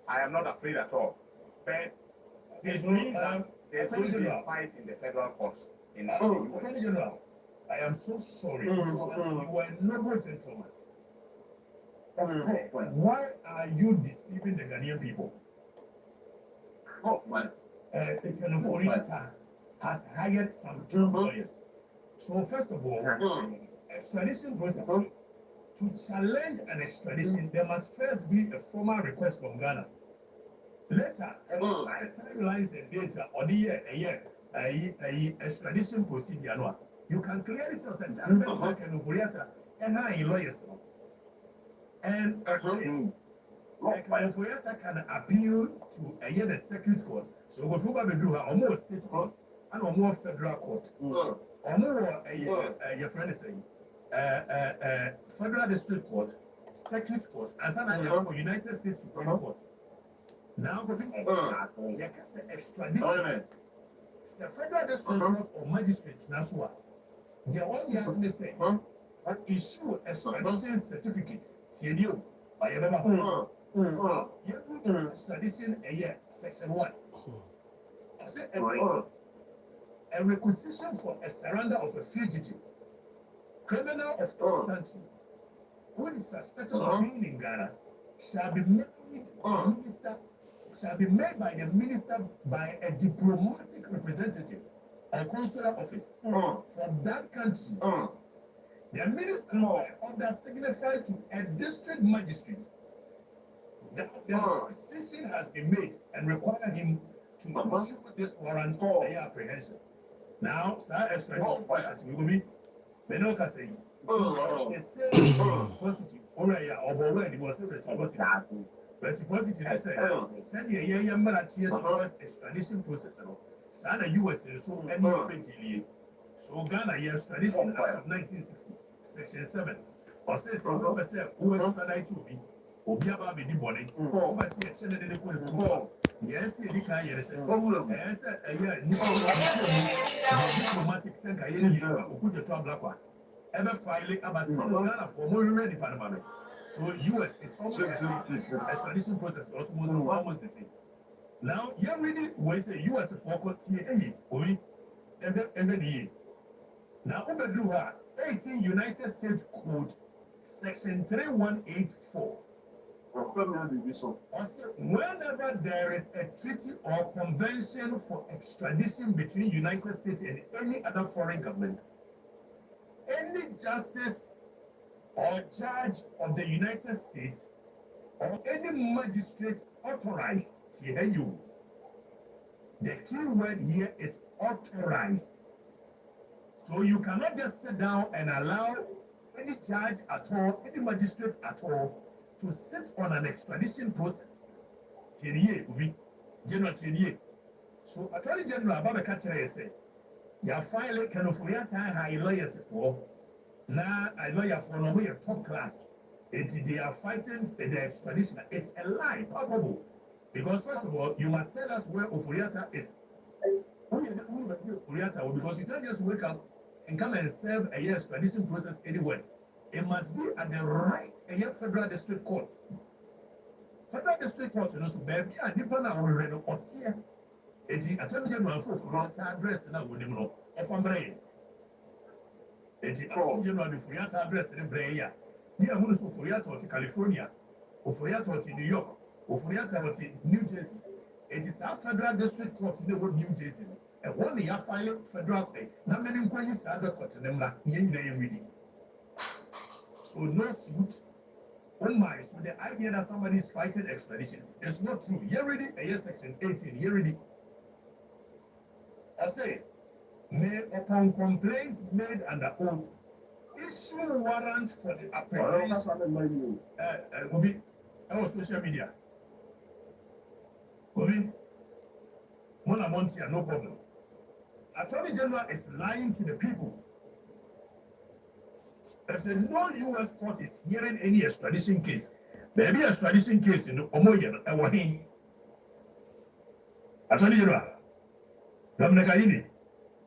I am not afraid at all. But it means that there's going to be a fight in the federal courts in the US. Attorney General, I am so sorry. You are a noble gentleman. Why are you deceiving the Ghanaian people? Ekenoforiata has hired some lawyers. So first of all, extradition process. To challenge an extradition, there must first be a formal request from Ghana. Later, by the timelines and data or the year, extradition procedure, you can clearly tell that Ekenoforiata and hire lawyers. And Ekenoforiata can appeal to the circuit court. So go through almost state court and almost federal court. Your friend is saying federal district court, circuit court, as an United States Supreme Court. Now extradition. It's a federal district court or magistrates. That's why. They all have to say issue extradition certificates. TNU by extradition section 1. A requisition for a surrender of a fugitive criminal of the country who is suspected of being in Ghana shall be made by the minister by a diplomatic representative or consular office for that country. The minister by order signified to a district magistrate that the requisition has been made and require him to issue this warrant for their apprehension. Now, sir, extradition process will be Benoka saying, the same reciprocity, or it was a reciprocity. Reciprocity, I say, send the young man at the first extradition process. Sana US is so many. So Ghana, extradition Act of 1960, Section 7, or says, who extradite to be, Obiaba be the body, oversee a channel in the court. Yes, you can, yes, diplomatic center, who put the top black one. Ever filing Ghana for more ready Panama. So US is almost extradition process also almost the same. Now, you really was a US for court and the year. Now, over 18 United States Code, Section 3184. Whenever there is a treaty or convention for extradition between United States and any other foreign government, any justice or judge of the United States or any magistrate authorized to hear you. The key word here is authorized. So you cannot just sit down and allow any judge at all, any magistrate at all, to sit on an extradition process. So Attorney General Babakachare said, you are filing Kenoforiata high lawyers for now a lawyer for no top class. They are fighting the extradition. It's a lie, palpable. Because first of all, you must tell us where Oforiata is. Because you can't just wake up and come and serve a year's extradition process anywhere. It must be at the right federal district court. Federal district court, you know, so baby, I depend on where the courts here. Attorney General for address now with him, if I'm brain. Attorney General for address in Brea. Near Munus Oforiata to California, Oforiata to New York, Oforiata to New Jersey. It is our federal district court in the New Jersey. And one year filing federal pay. Not many employees are the court in them like reading. So no suit. Oh my, so the idea that somebody is fighting extradition is not true. You're ready, section 18, you're ready. I say, may upon complaints made under oath, issue warrant for the apprehension. Social media. Monteia, no problem. Attorney General is lying to the people. They said no U.S. court is hearing any extradition case. Maybe a extradition case in Omoyen and Wahin. Attorney General,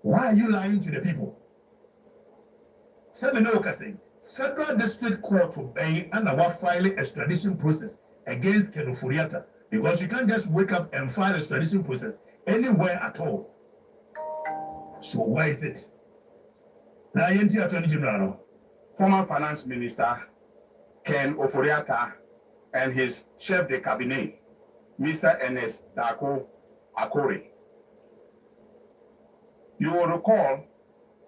why are you lying to the people? Semenoka saying Federal District Court to pay and our filing extradition process against Kenoforiata Because you can't just wake up and file a extradition process anywhere at all. So why is it? Now, Attorney General, former Finance Minister Ken Ofori-Atta and his chef de cabinet, Mr. Ernest Dako Akore. You will recall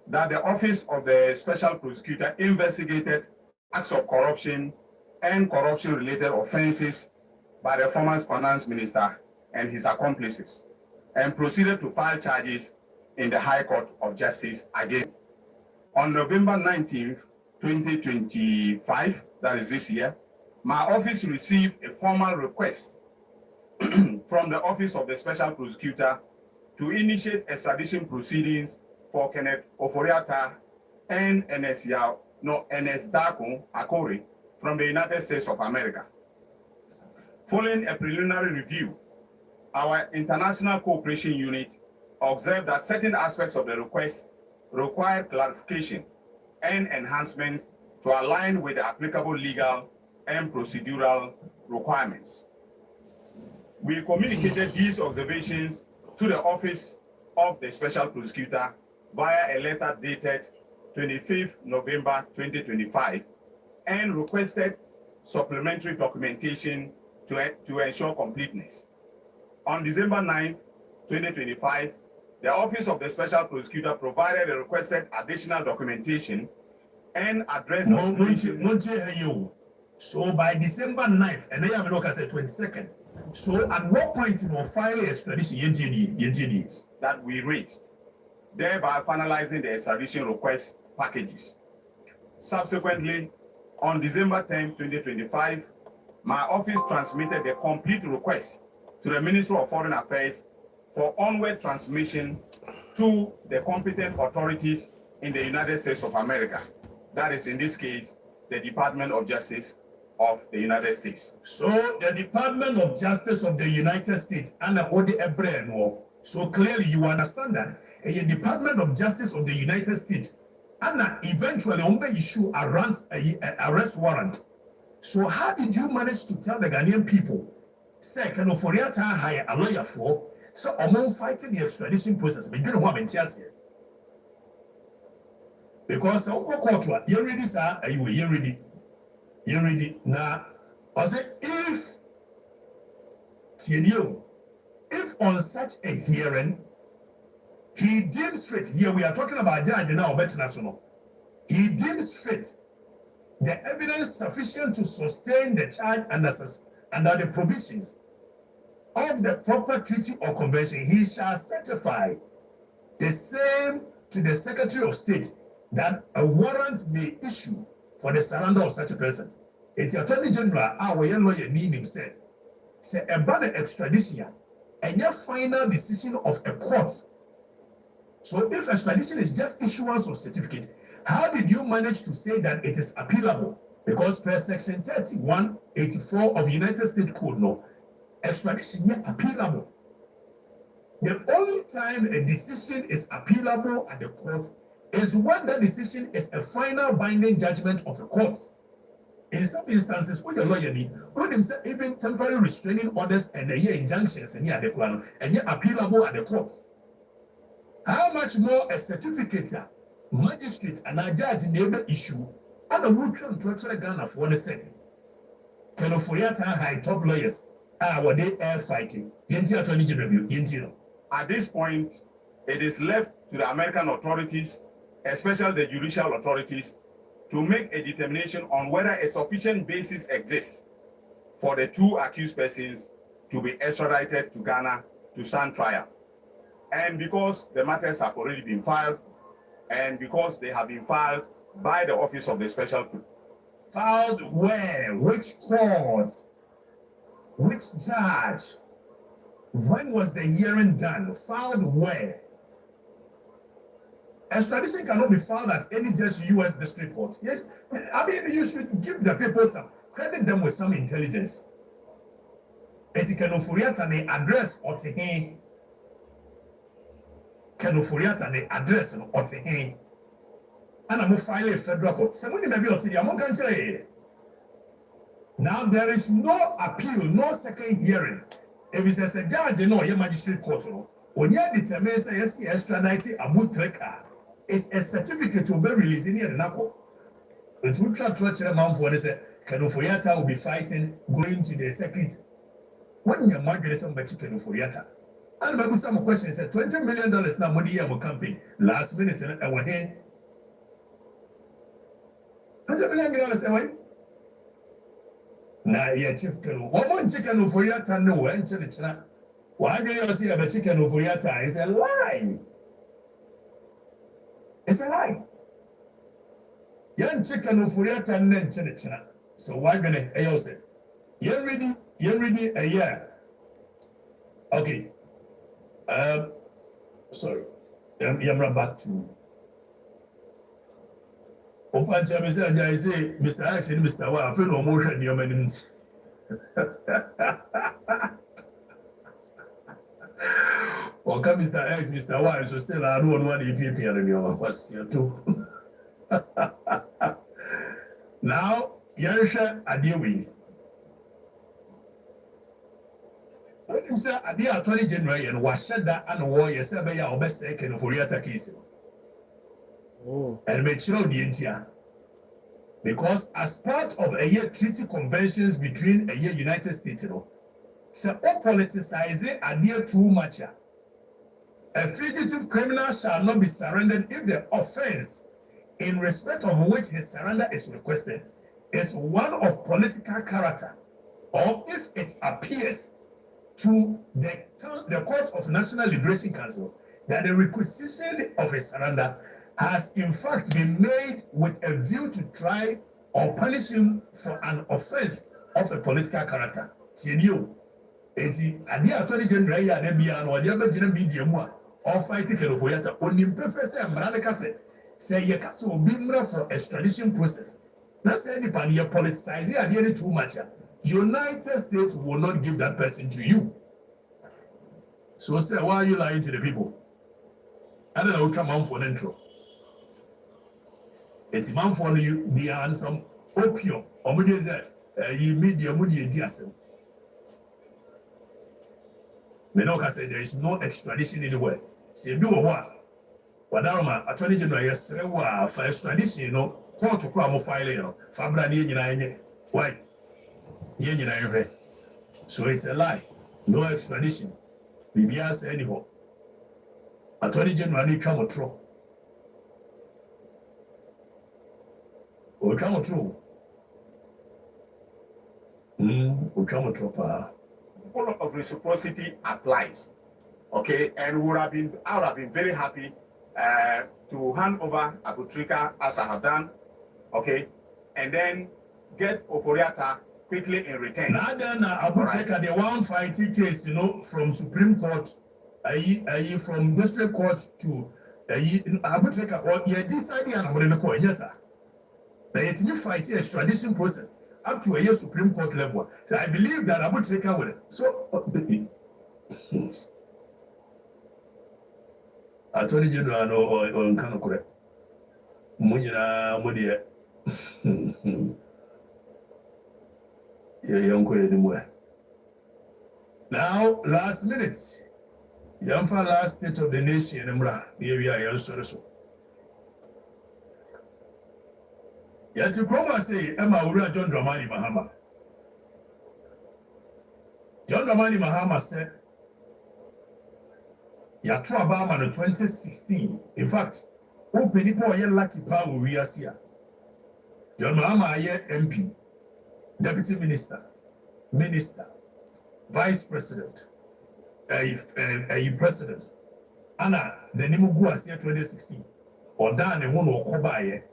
that the Office of the Special Prosecutor investigated acts of corruption and corruption-related offenses by the former Finance Minister and his accomplices, and proceeded to file charges in the High Court of Justice again. On November 19th, 2025, that is this year, my office received a formal request from the Office of the Special Prosecutor to initiate extradition proceedings for Kenneth Ofori-Atta and Ernest Dako Akore from the United States of America. Following a preliminary review, our International Cooperation Unit observed that certain aspects of the request required clarification and enhancements to align with the applicable legal and procedural requirements. We communicated these observations to the Office of the Special Prosecutor via a letter dated 25th November 2025 and requested supplementary documentation to ensure completeness. On December 9th, 2025, the Office of the Special Prosecutor provided the requested additional documentation and addressed the So by December 9th, and then I said 22nd. So at what point in filing extradition that we raised, thereby finalizing the extradition request packages. Subsequently, on December 10, 2025, my office transmitted the complete request to the Ministry of Foreign Affairs for onward transmission to the competent authorities in the United States of America. That is, in this case, the Department of Justice of the United States. So the Department of Justice of the United States and the so clearly you understand that a Department of Justice of the United States and eventually issue a arrest warrant. So how did you manage to tell the Ghanaian people, say, Ken Ofori-Atta hire a lawyer for, so among fighting the extradition process, but you don't want to here? Because you're ready, sir, you're ready. You're ready. Now, I say, if on such a hearing, he deems fit, here we are talking about judge now, but national, he deems fit the evidence sufficient to sustain the charge under the provisions of the proper treaty or convention, he shall certify the same to the Secretary of State that a warrant may issue for the surrender of such a person. It's the Attorney General, our young lawyer, name said, say about the extradition and your final decision of a court. So if extradition is just issuance of certificate, how did you manage to say that it is appealable? Because per section 3184 of United States Code, no, extradition is appealable. The only time a decision is appealable at the court is when the decision is a final binding judgment of the court. In some instances, when the lawyer need, when him say even temporary restraining orders and the injunctions and the plan and appealable at the courts. How much more a certificate, magistrate and a judge neighbor issue and a mutual to Ghana for one second. Ken Ofori-Atta high top lawyers are they air fighting. Attorney General. At this point, it is left to the American authorities, especially the judicial authorities, to make a determination on whether a sufficient basis exists for the two accused persons to be extradited to Ghana to stand trial. And because the matters have already been filed, and because they have been filed by the Office of the Special Prosecutor. Filed where? Which court? Which judge? When was the hearing done? Filed where? Extradition cannot be filed at any just U.S. district court. Yes, I mean, you should give the people some, credit them with some intelligence. Ken Ofori-Atta the address or to him. Ken Ofori-Atta the address or to him. And I'm file a federal court. Somebody may be able to among country. Now there is no appeal, no second hearing. If it's a judge, no, your magistrate court, when you determine say yes, extradite ABUSUA, it's a certificate to be released in the NACO. But we try to tell them for this, Kenoforiata will be fighting, going to the circuit. When your market is somebody Kenoforiata. And maybe some questions said $20 million now money I'm campaign last minute and I went here. $20 million away. Now, yeah, chief Kenu. One chicken for yata no and china. Why do you see a chicken for yata? It's a lie. It's a lie. Young chicken for yata and then china. So why gonna I say? You're ready a year. Okay. Sorry. I'm back to. Of I say, Mr. X and Mr. Wa, I feel no motion in your men. Or come Mr. X, Mr. Y, so still I don't want the PP and your was here too. Now, Yarsha Adiwi. When you say Adia Attorney General and Washada and Warrior Sabaya or best second for OKATAKYIE. And make sure the India. Because as part of a year treaty conventions between a year United States, so all politicize it adhere too much. A fugitive criminal shall not be surrendered if the offense in respect of which his surrender is requested is one of political character, or if it appears to the Court of National Liberation Council that the requisition of a surrender has in fact been made with a view to try or punish him for an offense of a political character. Tienio, eti adi Attorney General ya de bia no de abegina media mu a all fighting Kenoforiata onim perfect say amrana say ye kase obi mra for extradition process. Na say the pan ye politicize adi too much. United States will not give that person to you. So say why are you lying to the people? I don't know what come on for an intro. It's a man for you, the answer opium, or you media money diasem. Menoka said there is no extradition anywhere. Say, do what? Wadarma, Attorney General, yes, for extradition, you know, court to crime of file, you know, Fabra Yen. Why? Yen. So it's a lie. No extradition. BBS anyhow. Attorney General, you come true. We come true. We come true. Principle of reciprocity applies. Okay, and I would have been very happy to hand over ABUSUA as I have done. Okay, and then get Oforiata quickly in return. Now then, ABUSUA, the one fighting case, you know, from Supreme Court, from District Court to ABUSUA, or you decided on what they call yes, sir. Now, it's new fighting extradition process up to a year Supreme Court level. So I believe that ABUSUA will. So, Attorney General or kind of correct. Munira, Mudia. Now, last minute, Yamfa last state of the nation, here we are also. Yet to come and say, Emma Ura John Dramani Mahama. John Dramani Mahama said, Yatu Obama in 2016. In fact, open people are lucky power we are here. John Mahama is MP, Deputy Minister, Vice President, a President. Anna, the Nimugu as 2016. Or Dan and one or Kobaye.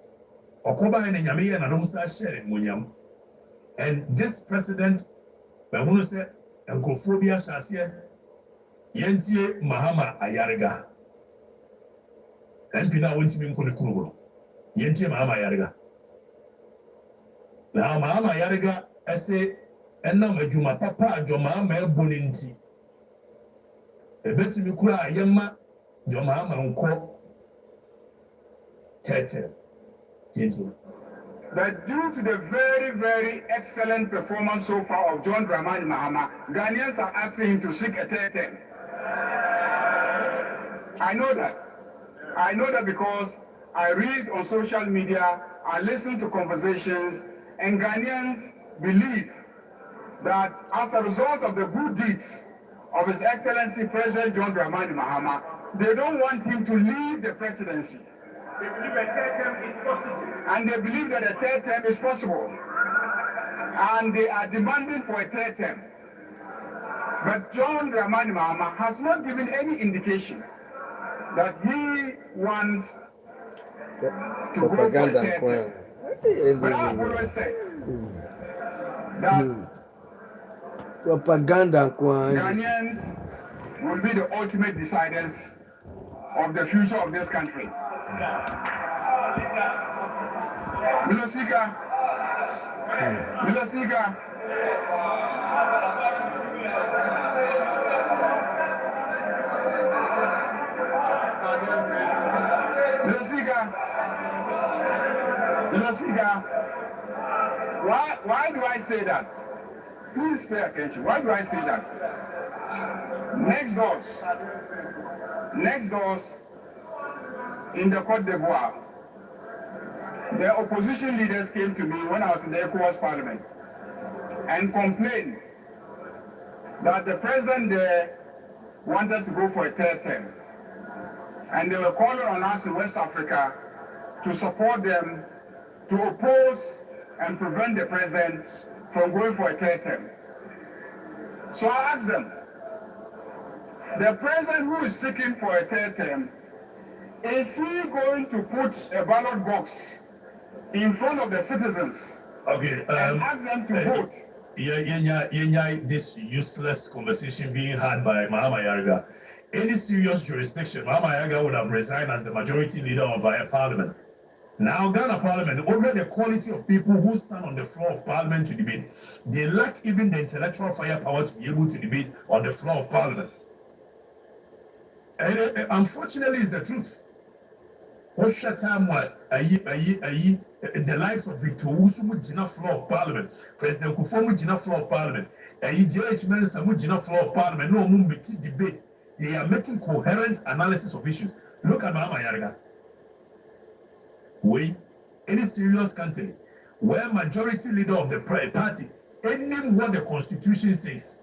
Okoba and Yamia and Adomsa sharing Munyam. And this president, Bahunu said, and Kophobia Shasia, Yentie Mahama Ayariga. And Pina went to be in Kulikuru. Yentie Mahama Ayariga. Now Mahama Ayariga, I say, and now Majuma Papa, Joma Boninti. A better me cry, Yama, Joma Unko Tete. But due to the very, very excellent performance so far of John Dramani Mahama, Ghanaians are asking him to seek a third term. I know that. I know that because I read on social media, I listen to conversations, and Ghanaians believe that as a result of the good deeds of His Excellency President John Dramani Mahama, they don't want him to leave the presidency. They believe a third term is possible. And they believe that a third term is possible. And they are demanding for a third term. But John Dramani Mahama has not given any indication that he wants to go for a third term. But I've always said that propaganda Ghanaians will be the ultimate deciders of the future of this country. Mr. Speaker, Mr. Speaker, Mr. Speaker, Mr. Speaker, why do I say that? Please pay attention. Why do I say that? Next doors in the Côte d'Ivoire, the opposition leaders came to me when I was in the ECOWAS Parliament and complained that the president there wanted to go for a third term. And they were calling on us in West Africa to support them, to oppose and prevent the president from going for a third term. So I asked them, the president who is seeking for a third term, is he going to put a ballot box in front of the citizens and ask them to vote? This useless conversation being had by Mahama Yarga. Any serious jurisdiction, Mahama Yarga would have resigned as the majority leader of our parliament. Now, Ghana Parliament, over the quality of people who stand on the floor of Parliament to debate, they lack even the intellectual firepower to be able to debate on the floor of Parliament. And unfortunately, it's the truth. The likes of Victor OWUSU Mujina floor of Parliament, President Kofi Mujina floor of Parliament, JH Mensa Mujina floor of Parliament, no Mumbeki debate. They are making coherent analysis of issues. Look at Mahama Yarga. Any serious country where majority leader of the party, any what the constitution says,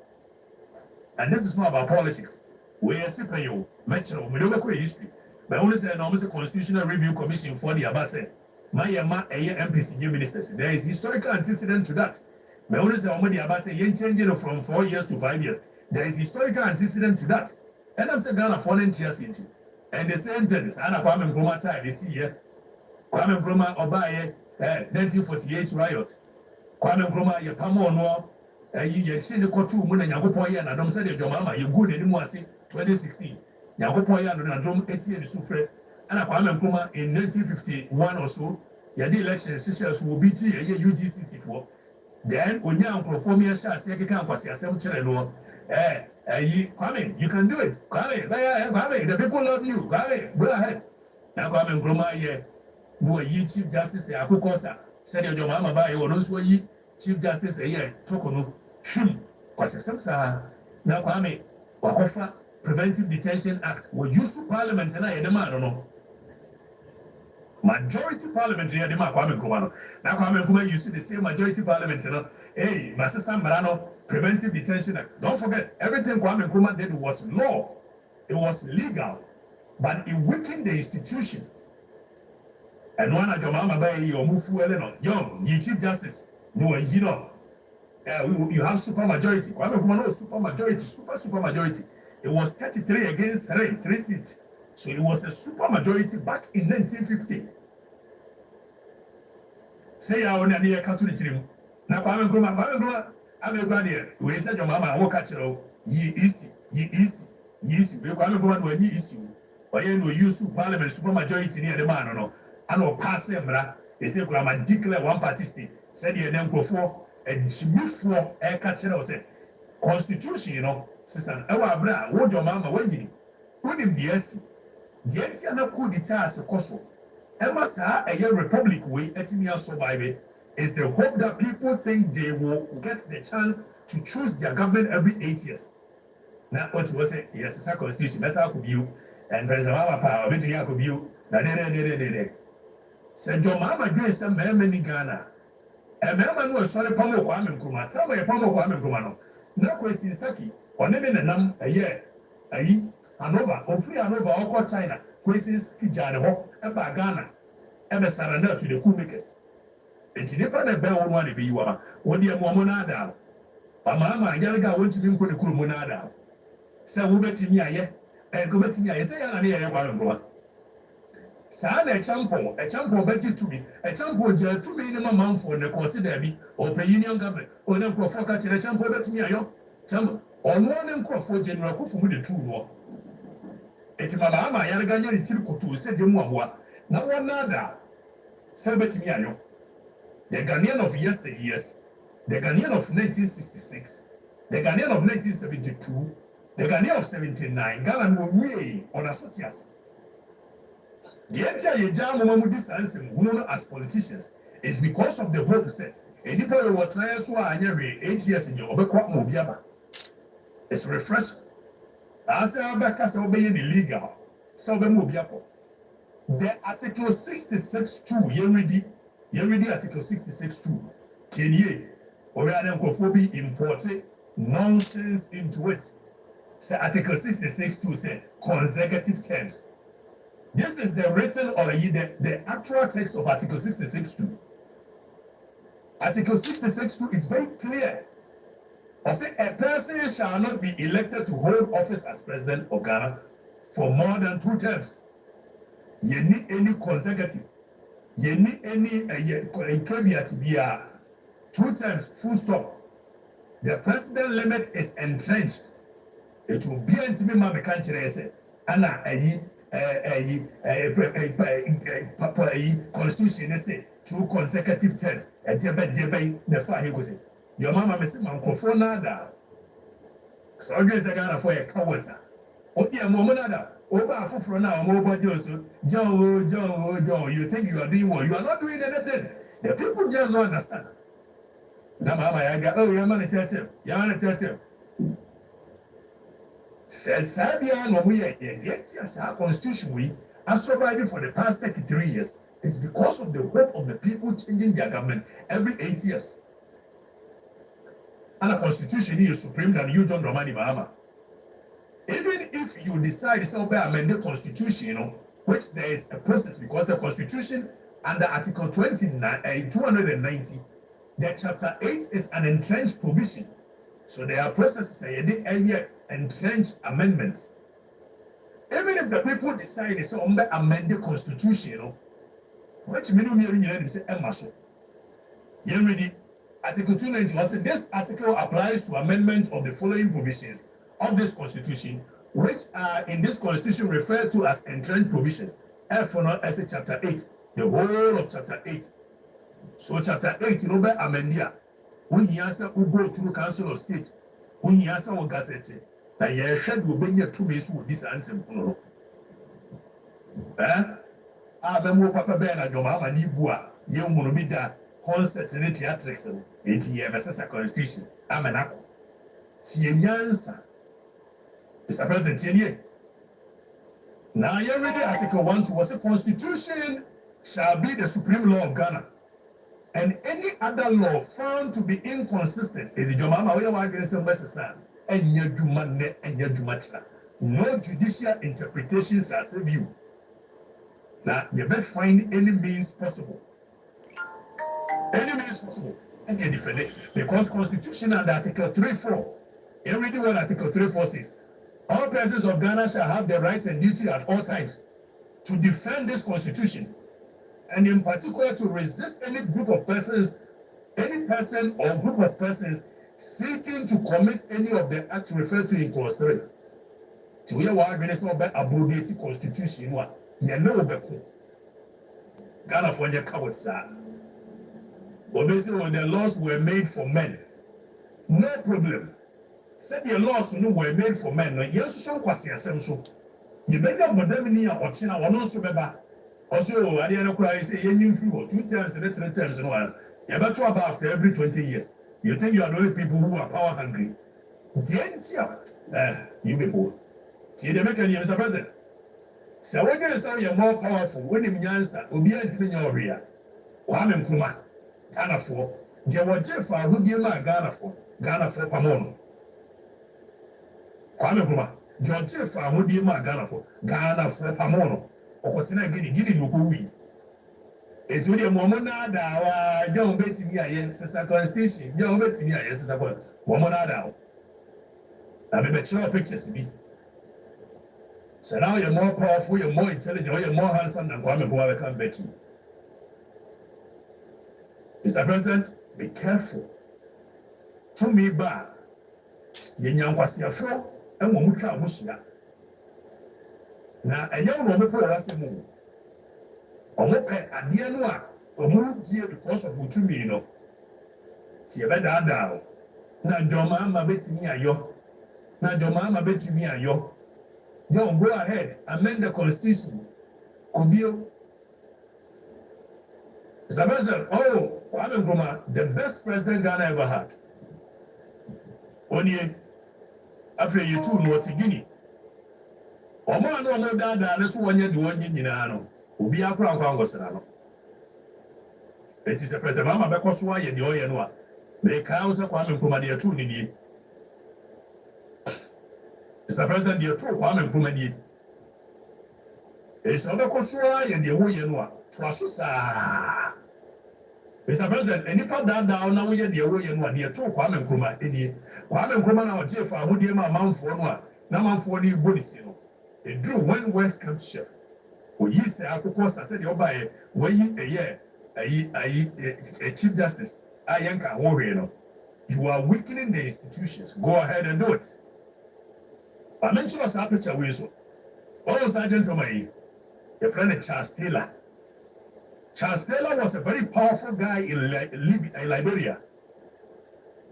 and this is not about politics. We are saying you mention we don't history, but only say no constitutional review commission for the Abase. My MPC ministers. There is historical antecedent to that. But only say the Abase changing from 4 years to 5 years. There is historical antecedent to that. And I'm saying Ghana fallen to city. And the same thing is Anna Kwame Nkrumah time this year. Kwame Nkrumah Obaye 1948 riot. Kwame Nkrumah ye pamo no ye change ko tu mu na Nyankopon ye na dom say the Mama ye good anymore ase 2016. Nyankopon ye na dom etie ni sufre. Anna Kwame Nkrumah in 1951 or so ye the election sisters will be ye UGCC for. Then onya nkrofo me sha ase keka nkwase asem kire no Kwame, you can do it. Kwame, the people love you. Kwame, go ahead. Now Kwame Nkrumah ye Boy, Chief Justice Akukosa said your mama by or no so ye Chief Justice a year Tokono Shim Kwasamsa. Now Kwame Wakofa Preventive Detention Act will use Parliament and I demand no majority Parliament here the Kwame Nkrumah. Now Kwame Nkrumah used to the same majority Parliament, hey, Master Sambarano Preventive Detention Act. Don't forget, everything Kwame Nkrumah did was law. It was legal, but it weakened the institution. And one of your mama by your Mufu Eleno, young, you Chief Justice, no, you know, you have super majority. Kwame Nkrumah super majority, super majority. It was 33 against 3 seats. So it was a super majority back in 1950. Say I want to near Catholic Trim. Now Kwame Nkrumah, I'm a granny. We said your mama, I will catch you. Ye easy. We Kwame Nkrumah when ye issue. Or you know, use Parliament super majority near the man or no. And will pass him, they say, Grandma declare one party state. Said you then go for and she moved for a catcher or say, Constitution, you know, sister, bra, what your mama, when you him the SC. The Etiana coup d'etat as a coso. Emma, sir, a year republic way, Etinia so by me. is the hope that people think they will get the chance to choose their government every 8 years. Now, what was it? Yes, it's a constitution. That's how could you and President Mama power. Between you could you. Said your mama doing some man in Ghana. A man was sorry, Pomo Kwame Nkrumah. Tell me a Pomo Kwame Nkrumah. No question, Saki. Or name in a year. Anova, or free Anova, or called China. Questions, Kijano, about Ghana. Ever surrender to the coup makers. And she never bear one to be you are. What dear Momonada. Mama, Yanga went to be for the Kumonada. So we bet me, and go to me. I say, I'm here. One San a champion budget to me, a champion jail 2 minimum month for the consider me, or pay union government, or then for catching a champion bet me. Champ, or one and crop for General Kofi with the true war. It's Mama, Yaraganya, Tilkutu, said the Mwah. Now one nada. Celebrate me. The Ghanaian of yesteryears, the Ghanaian of 1966, the Ghanaian of 1972, the Ghanaian of 79, Ghana will way on a sotias. The entire Yajam distance as politicians is because of the hope set. Any people who try to every 8 years in your Obequat Mobiaba. It's refreshing. As I back obeying illegal, so the Mobiaco. The Article 66(2), Yeridi Article 66(2), Kenya, Orianakophobia imported nonsense into it. So Article 66(2) said consecutive terms. This is the written or the actual text of Article 66(2). Article 66(2) is very clear. I say a person shall not be elected to hold office as president of Ghana for more than 2 terms. You need any consecutive. You need any caveat to be 2 terms, full stop. The president limit is entrenched. It will be into me, Mamma Country, say, Anna, constitution, say, 2 consecutive terms. A debate, the fire, he goes, your mama, Miss Manco, nada. So, always a Ghana for a coward. Oh, yeah, Momonada. Over for now, mobile Joe, you think you are doing what? You are not doing anything. The people just don't understand. Now, Mama, I got, oh, you're going to tell him. Said Sabian, when we are yes, our constitution, we are surviving for the past 33 years. It's because of the hope of the people changing their government every 8 years. And a constitution is supreme than you, John Romani Mahama. Even if you decide to amend the constitution, which there is a process because the constitution under Article 290, the chapter 8 is an entrenched provision. So there are processes, a year entrenched amendments. Even if the people decide to amend the constitution, which many say, Article 291 says this article applies to amendment of the following provisions of this constitution, which are in this constitution referred to as entrenched provisions. As a chapter 8, the whole of chapter 8. So chapter 8, amendia. When he answer who go through Council of State, when he answer what gazette, that you should will bring 2 days with this answer. Abemo Papa Ben and Jomama Nibua, young Monobida, concert in the theatrics, 80 years constitution. Amenako. Tienyansa. Mr. President, now you read Article 1 was a constitution shall be the supreme law of Ghana. And any other law found to be inconsistent is the Jomama and no judicial interpretation shall save you. Now you better find any means possible. Any means possible. And you defend it. Because Constitution under Article 3.4, you read what Article 3.4 says. All persons of Ghana shall have the rights and duty at all times to defend this constitution, and in particular to resist any group of persons, any person or group of persons seeking to commit any of the acts referred to in clause 3. To hear what I'm saying about abrogating constitution, what you know about Ghana for your cowards, sir. But basically, when the laws were made for men, no problem. Said the laws were made for men. Yes, so was your so. You better Modemini or China or no so beba. Also, I didn't cry, say, you 2 times and 3 times in one. You better about after every 20 years. You think you are the only people who are power hungry? You people. See the mechanism, Mr. President. So when you say you're more powerful, when you answer, will be in your area. Kwame Nkrumah, Ghana for. There were Jeff who gave my Ghana for Pamono. Kwame Nkrumah, there were Jeff who gave my Ghana for Pamono. Or what's in a guinea no we. It's with your Momonada, young Betty Mia, Sister Constitution, young Betty Mia, Sister Momonada. I mean, show pictures to me. So now you're more powerful, you're more intelligent, you're more handsome than Kwame Nkrumah can bet you. Mr. President, be careful. To me, ba, Yenyankwasiafo, and Momutra Mushia. Now, a young woman put us in moon. Omope, a dear noir, or move dear because of Mutumi, you know. Tiabeda down. Now, Joma, bet me a yo. Now, Joma, bet me a yo. Don't go ahead, amend the constitution. Kubio. Mr. President, Kwame Nkrumah, the best president Ghana ever had. Only after you two know what Guinea. Omo no mo dada na so wonye de wonye nyina no. Obi akura nkwa ngosena no. It is a president mama be koso aye de oye no a. Me ka wo se Kwame Nkrumah de atu ni ni. Mr. President de atu Kwame Nkrumah ni. E so be koso aye de woye no a. Traso sa. Mr. President, any part down now we the away and one year to Kwame Nkrumah any Kwame Nkrumah now Jeff I would my mount for one now man for the bodies you know. It drew when West Camp Chef. Or ye say I could cause I said you're by way a year a Chief Justice I yanka warrior you know. You are weakening the institutions. Go ahead and do it. I mentioned us a picture with you. Oh, Sergeant Omai, your friend Charles Taylor. Charles Taylor was a very powerful guy in Liberia.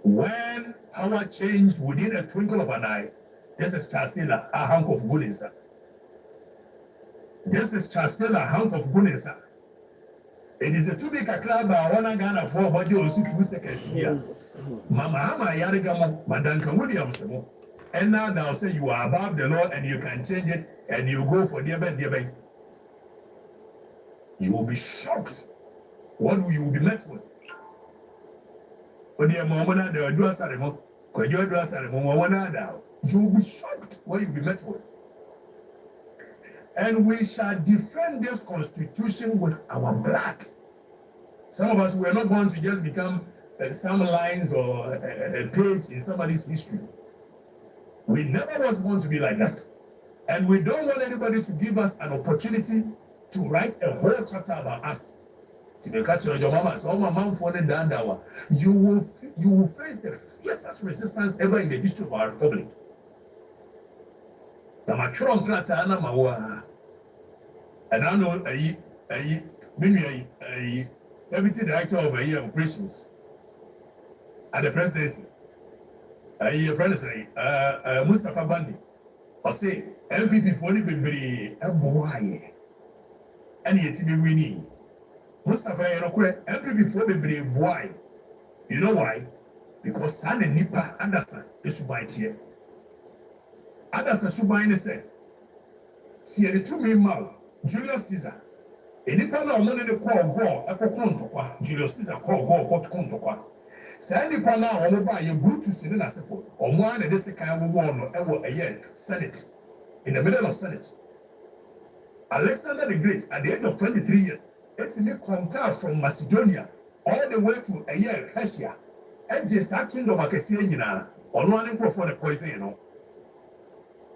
When power changed within a twinkle of an eye, this is Charles Taylor, a hunk of goodness. This is Charles Taylor, a hunk of goodness. It is a too big a club, I want to Ghana for about you 2 seconds here. MAHAMA Yarigamo, Madanka Williams. And now they'll say you are above the law and you can change it and you go for the event. You will be shocked. What will you be met with? You will be shocked what you'll be met with. And we shall defend this constitution with our blood. Some of us were not born to just become some lines or a page in somebody's history. We never was born to be like that. And we don't want anybody to give us an opportunity to write a whole chapter about us. Your mama, so my mom for the you will face the fiercest resistance ever in the history of our republic. The mature and I know deputy director of operations at the presidency. A friend say Mustafa Bandi or say MPP for the a boy. And yet be winning. Mustafa MPP for the boy. You know why? Because San and Nipa Anderson is right here. Anderson Subaine said, see the 2 main mouth, Julius Caesar. A Nipa no money the call go, a contoqua, Julius Caesar call go, what contoqua. Sandy Pana or buy a Brutus in a simple, or one and this kind of war or a year, Senate, in the middle of Senate. Alexander the Great, at the age of 23 years, it's me contact from Macedonia all the way to a year, Cassia. And just a kingdom of Cassia, or one for the poison, you know.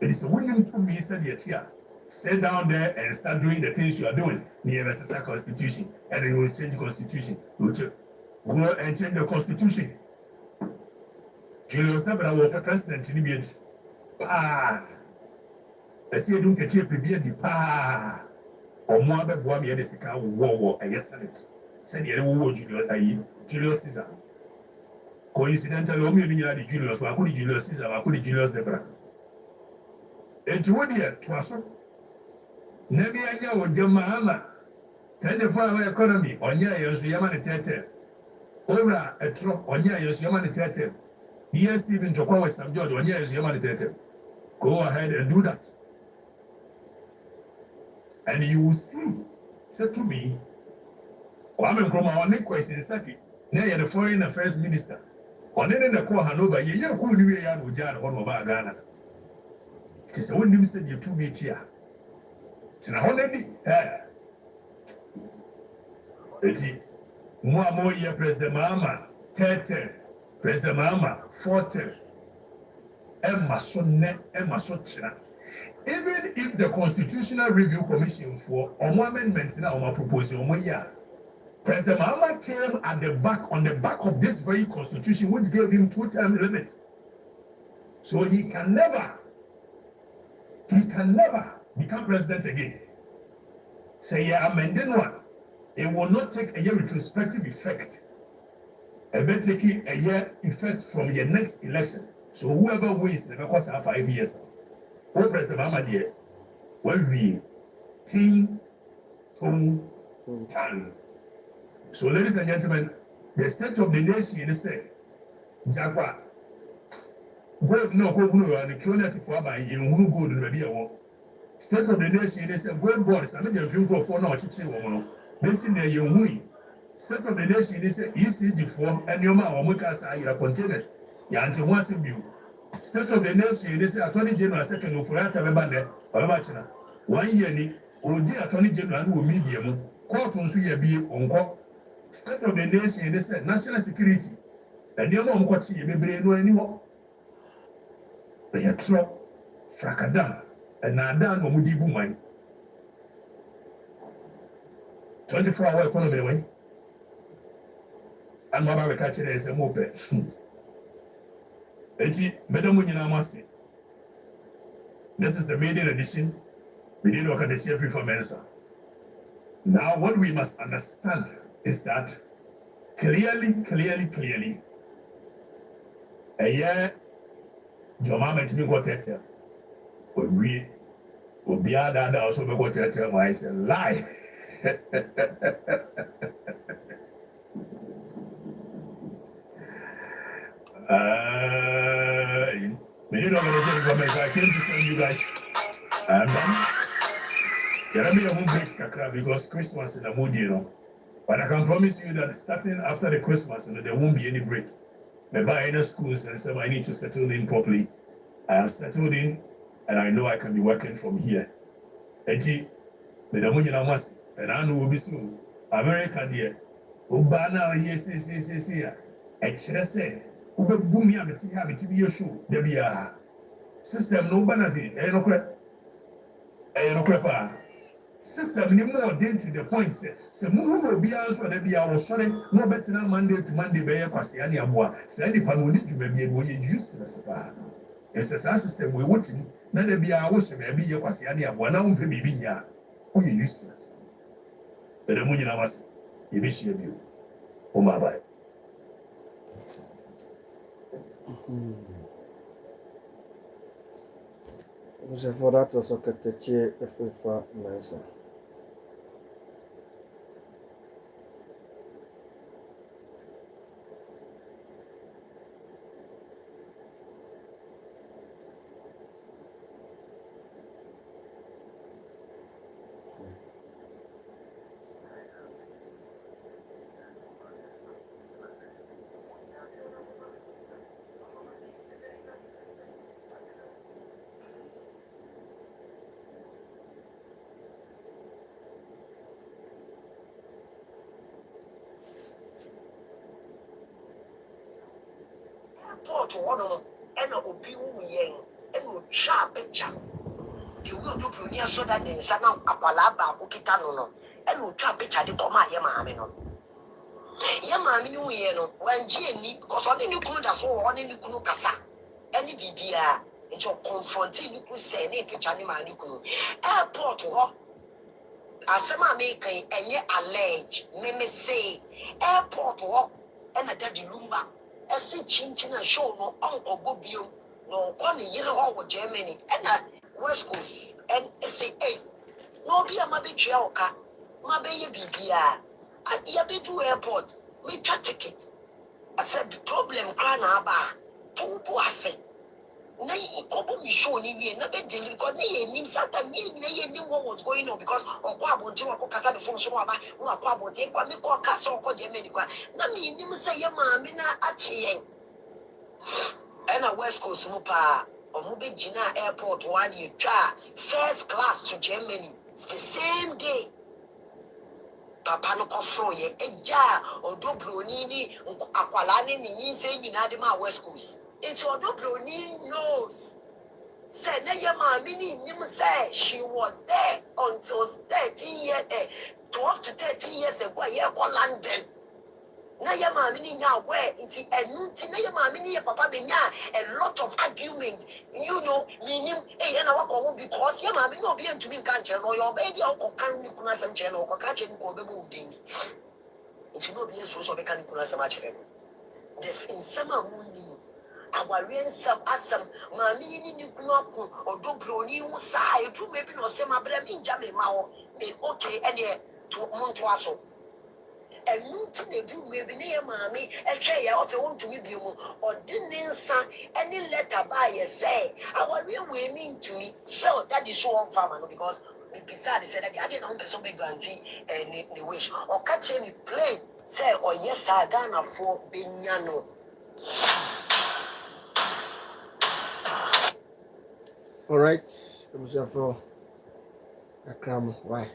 It is a winning to me, said yet here. Sit down there and start doing the things you are doing near the Constitution, and then you will change the Constitution. Go and change the Constitution. Julius Never was the president in Libya. I see you don't get the pa or more than one year. This account war and yes, Senate. Send you a Julius Caesar. Coincidentally, only Julius, but who did Julius Caesar, or who did Julius Never? And to what year, Trasso? Never I know what your Mahama 24-hour economy on your Yaman Tete. Ora etro onya yesiyama ne tete. Yes, Stephen Jokwa with some George onya yesiyama ne tete. Go ahead and do that. And you will see, say to me, Kwame Nkrumah on the question Saki, near the foreign affairs minister. On in the call Hanover, ye cool new year with Jan on over Ghana. It is only said you 2 meet here. It's not only more year President Mahama, 30, President Mahama, 40, Emma Sochina. Even if the Constitutional Review Commission for amendments now are proposing President Mahama came at the back on the back of this very constitution, which gave him 2-term limit. So he can never become president again. Say amending one, it will not take a year retrospective effect. It will take a year effect from your next election. So whoever wins the course of 5 years. Oh, President Mahama dear, what we ting tong tang. So, ladies and gentlemen, the state of the nation is saying, Jagwa, gold no go and the community for by you who good in the state of the nation is a gold boards. I mean, you're drinking for no chichi woman. This in the young state of the nation is a ECG form and your man or Mukasa, your containers. Yanti wants you. State of the nation is a 20 General Second of Furata Bande, or Machina. 1 year, or dear Attorney General who medium, court on Suya be on State of the nation is a national security. And your mom got you, maybe no anymore. They have trouble, fracadam, and Nadan or Mudi Bumai. 24-hour economy away. And Mama catch it as a mope. This is the maiden edition. We did OKATAKYIE AFRIFA Mensa. Now, what we must understand is that clearly, a year, Joma met me got it. We will be other also got it. I said, lie. I came to send you guys. There will be a break because Christmas in the mood, you know. But I can promise you that starting after the Christmas, you know, there won't be any break. Maybe any schools and so I need to settle in properly. I have settled in, and I know I can be working from here. Eji, the Damunia Masi, and I know will be soon. America, dear. Ubana, yes, HSA. Ube Bumia, to be a show. There be a system, no banity, no crap. System ni more than to the point say move will be also there be our sorry no better than Monday to Monday be kwase ani aboa say the pan woni dwuma bi ebo ye useless pa it's a system we want na there be our so be ye kwase ani aboa na umpe bibi nya o ye useless ere mu nyina wase ye be share bi o ma bai For that was OKATAKYIE AFRIFA Mensa. Port one and obi yen and sharp picture. The will do Brunia so that the son of Apalaba, Ukitano, and will trap picture the Koma Yamamino. Yamamino, when G and Nick, because only you could afford one in the Kunukasa, any BBA, and so confronting you could say, Nick Chanima, airport war. As some make and yet allege, may say, airport war, and a daddy lumba. A chinchina show no uncle Bobio, no one yellow with Germany, and West Coast, and SA. No be a mabi trioka, my baby BBA. At Yabitu Airport, me ticket. I said the problem cry na ba. Tubu ase. Na ikobo mi show ni we na be deli because na ye nim sata me na ye nim what was going on because okwa abonti wa kasa the phone so aba wa akwa abonti kwa me ko kasa okọ je me ni kwa na me nim say ye maami na ache yen. And a West Coast Mupa or Mubi Gina Airport 1 year try first class to Germany. It's the same day. Papa no kofro ye eja odo bronini akwalane ni say ni na de ma West Coast. It's odo broni knows. Say na ye maami ni nim say she was there until 13 years 12 to 13 years ago ye ko London. Na ya maami ni nya where nti enu nti na ya maami ni papa be nya a lot of argument you know minim e na wakọ because ya maami no be ntumi nka nkyere no your baby o kan ni kuna sam kyere no o ka kyere ko be bo din nti no be so be kan kuna sam kyere no this in sama muni awaren sam asam maami ni kuna ko odobro ni usa edu maybe no se mabra mi nja me ma wo me okay ene to monto aso and nothing they do maybe near mommy, and say, if you want to be you or didn't son any letter by you say, our real way mean to me, so that is so on farmer because besides said that I didn't know so big grantee and the wish or catch me plain say or yes I Ghana for Binyano. All right, I'm sure for a cram. Why?